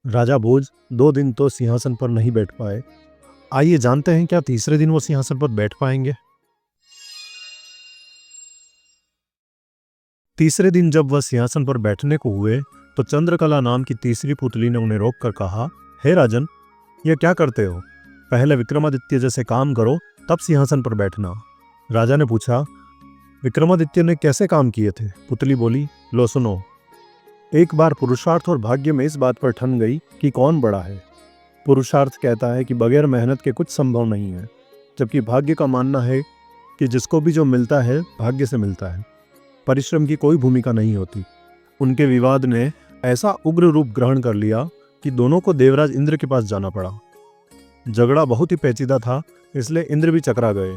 राजा भोज 2 दिन तो सिंहासन पर नहीं बैठ पाए। आइए जानते हैं क्या तीसरे दिन वो सिंहासन पर बैठ पाएंगे। तीसरे दिन जब वह सिंहासन पर बैठने को हुए तो चंद्रकला नाम की तीसरी पुतली ने उन्हें रोककर कहा, हे राजन, ये क्या करते हो? पहले विक्रमादित्य जैसे काम करो, तब सिंहासन पर बैठना। राजा ने पूछा, विक्रमादित्य ने कैसे काम किए थे? पुतली बोली, लो सुनो। एक बार पुरुषार्थ और भाग्य में इस बात पर ठन गई कि कौन बड़ा है। पुरुषार्थ कहता है कि बगैर मेहनत के कुछ संभव नहीं है, जबकि भाग्य का मानना है कि जिसको भी जो मिलता है भाग्य से मिलता है, परिश्रम की कोई भूमिका नहीं होती। उनके विवाद ने ऐसा उग्र रूप ग्रहण कर लिया कि दोनों को देवराज इंद्र के पास जाना पड़ा। झगड़ा बहुत ही पेचीदा था, इसलिए इंद्र भी चकरा गए।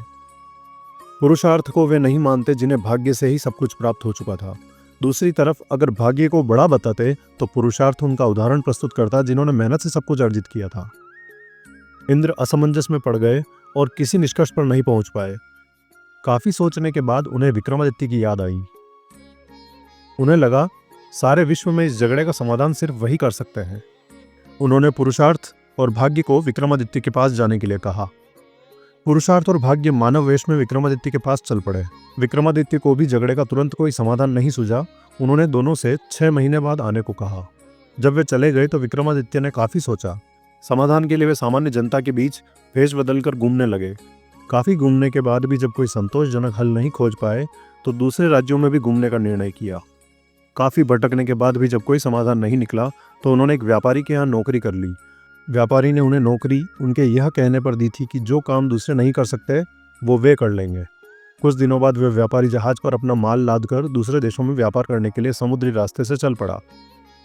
पुरुषार्थ को वे नहीं मानते जिन्हें भाग्य से ही सब कुछ प्राप्त हो चुका था। दूसरी तरफ अगर भाग्य को बड़ा बताते तो पुरुषार्थ उनका उदाहरण प्रस्तुत करता जिन्होंने मेहनत से सब कुछ अर्जित किया था। इंद्र असमंजस में पड़ गए और किसी निष्कर्ष पर नहीं पहुंच पाए। काफी सोचने के बाद उन्हें विक्रमादित्य की याद आई। उन्हें लगा सारे विश्व में इस झगड़े का समाधान सिर्फ वही कर सकते हैं। उन्होंने पुरुषार्थ और भाग्य को विक्रमादित्य के पास जाने के लिए कहा। पुरुषार्थ और भाग्य मानव वेश में विक्रमादित्य के पास चल पड़े। विक्रमादित्य को भी झगड़े का तुरंत कोई समाधान नहीं सूझा। उन्होंने दोनों से 6 महीने बाद आने को कहा। जब वे चले गए तो विक्रमादित्य ने काफी सोचा। समाधान के लिए वे सामान्य जनता के बीच भेष बदलकर घूमने लगे। काफी घूमने के बाद भी जब कोई संतोषजनक हल नहीं खोज पाए तो दूसरे राज्यों में भी घूमने का निर्णय किया। काफी भटकने के बाद भी जब कोई समाधान नहीं निकला तो उन्होंने एक व्यापारी के यहाँ नौकरी कर ली। व्यापारी ने उन्हें नौकरी उनके यह कहने पर दी थी कि जो काम दूसरे नहीं कर सकते वो वे कर लेंगे। कुछ दिनों बाद वे व्यापारी जहाज पर अपना माल लादकर दूसरे देशों में व्यापार करने के लिए समुद्री रास्ते से चल पड़ा।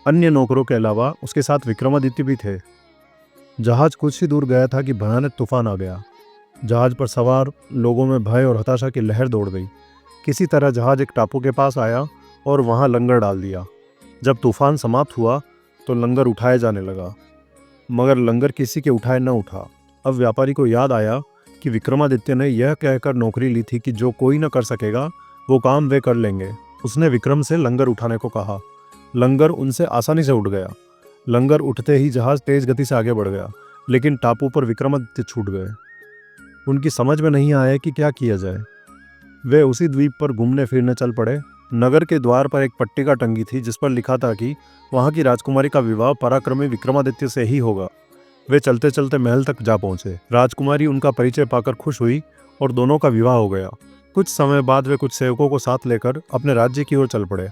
अन्य नौकरों के अलावा उसके साथ विक्रमादित्य भी थे। जहाज कुछ ही दूर गया था कि भयानक तूफान आ गया। जहाज पर सवार लोगों में भय और हताशा की लहर दौड़ गई। किसी तरह जहाज एक टापू के पास आया और वहां लंगर डाल दिया। जब तूफान समाप्त हुआ तो लंगर उठाया जाने लगा, मगर लंगर किसी के उठाए न उठा। अब व्यापारी को याद आया कि विक्रमादित्य ने यह कहकर नौकरी ली थी कि जो कोई न कर सकेगा वो काम वे कर लेंगे। उसने विक्रम से लंगर उठाने को कहा। लंगर उनसे आसानी से उठ गया। लंगर उठते ही जहाज तेज गति से आगे बढ़ गया, लेकिन टापू पर विक्रमादित्य छूट गए। उनकी समझ में नहीं आया कि क्या किया जाए। वे उसी द्वीप पर घूमने फिरने चल पड़े। नगर के द्वार पर एक पट्टिका टंगी थी जिस पर लिखा था कि वहां की राजकुमारी का विवाह पराक्रमी विक्रमादित्य से ही होगा। वे चलते चलते महल तक जा पहुंचे। राजकुमारी उनका परिचय पाकर खुश हुई और दोनों का विवाह हो गया। कुछ समय बाद वे कुछ सेवकों को साथ लेकर अपने राज्य की ओर चल पड़े।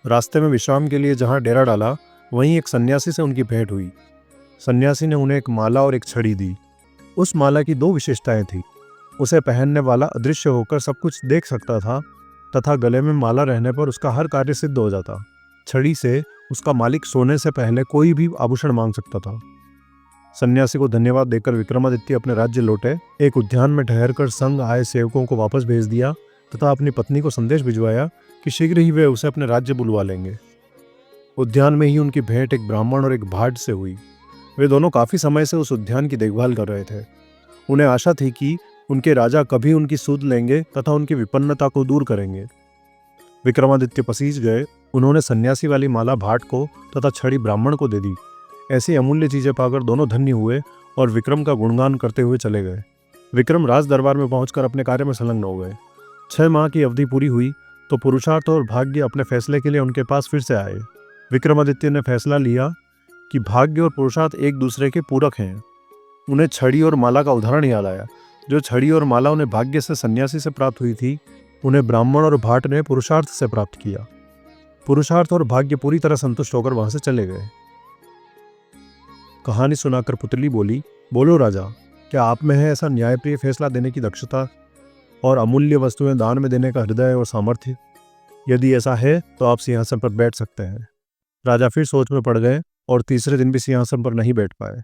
रास्ते में विश्राम के लिए जहां डेरा डाला वहीं एक सन्यासी से उनकी भेंट हुई। सन्यासी ने उन्हें एक माला और एक छड़ी दी। उस माला की 2 विशेषताएं थी। उसे पहनने वाला अदृश्य होकर सब कुछ देख सकता था तथा गले में माला रहने पर उसका हर कार्य सिद्ध हो जाता। छड़ी से उसका मालिक सोने से पहले कोई भी आभूषण मांग सकता था। सन्यासी को धन्यवाद देकर विक्रमादित्य अपने राज्य लौटे। एक उद्यान में ठहरकर संग आए सेवकों को वापस भेज दिया तथा अपनी पत्नी को संदेश भिजवाया कि शीघ्र ही वे उसे अपने राज्य बुलवा लेंगे। उद्यान में ही उनकी भेंट एक ब्राह्मण और एक भाट से हुई। वे दोनों काफी समय से उस उद्यान की देखभाल कर रहे थे। उन्हें आशा थी कि उनके राजा कभी उनकी सुध लेंगे तथा उनकी विपन्नता को दूर करेंगे। विक्रमादित्य पसीज गए। उन्होंने सन्यासी वाली माला भाट को तथा छड़ी ब्राह्मण को दे दी। ऐसी अमूल्य चीजें पाकर दोनों धन्य हुए और विक्रम का गुणगान करते हुए चले गए। विक्रम राज दरबार में पहुंचकर अपने कार्य में संलग्न हो गए। 6 माह की अवधि पूरी हुई तो पुरुषार्थ और भाग्य अपने फैसले के लिए उनके पास फिर से आए। विक्रमादित्य ने फैसला लिया कि भाग्य और पुरुषार्थ एक दूसरे के पूरक हैं। उन्हें छड़ी और माला का उदाहरण याद आया। जो छड़ी और माला उन्हें भाग्य से सन्यासी से प्राप्त हुई थी, उन्हें ब्राह्मण और भाट ने पुरुषार्थ से प्राप्त किया। पुरुषार्थ और भाग्य पूरी तरह संतुष्ट होकर वहां से चले गए। कहानी सुनाकर पुतली बोली, बोलो राजा, क्या आप में है ऐसा न्यायप्रिय फैसला देने की दक्षता और अमूल्य वस्तुएं दान में देने का हृदय और सामर्थ्य? यदि ऐसा है तो आप सिंहासन पर बैठ सकते हैं। राजा फिर सोच में पड़ गए और तीसरे दिन भी सिंहासन पर नहीं बैठ पाए।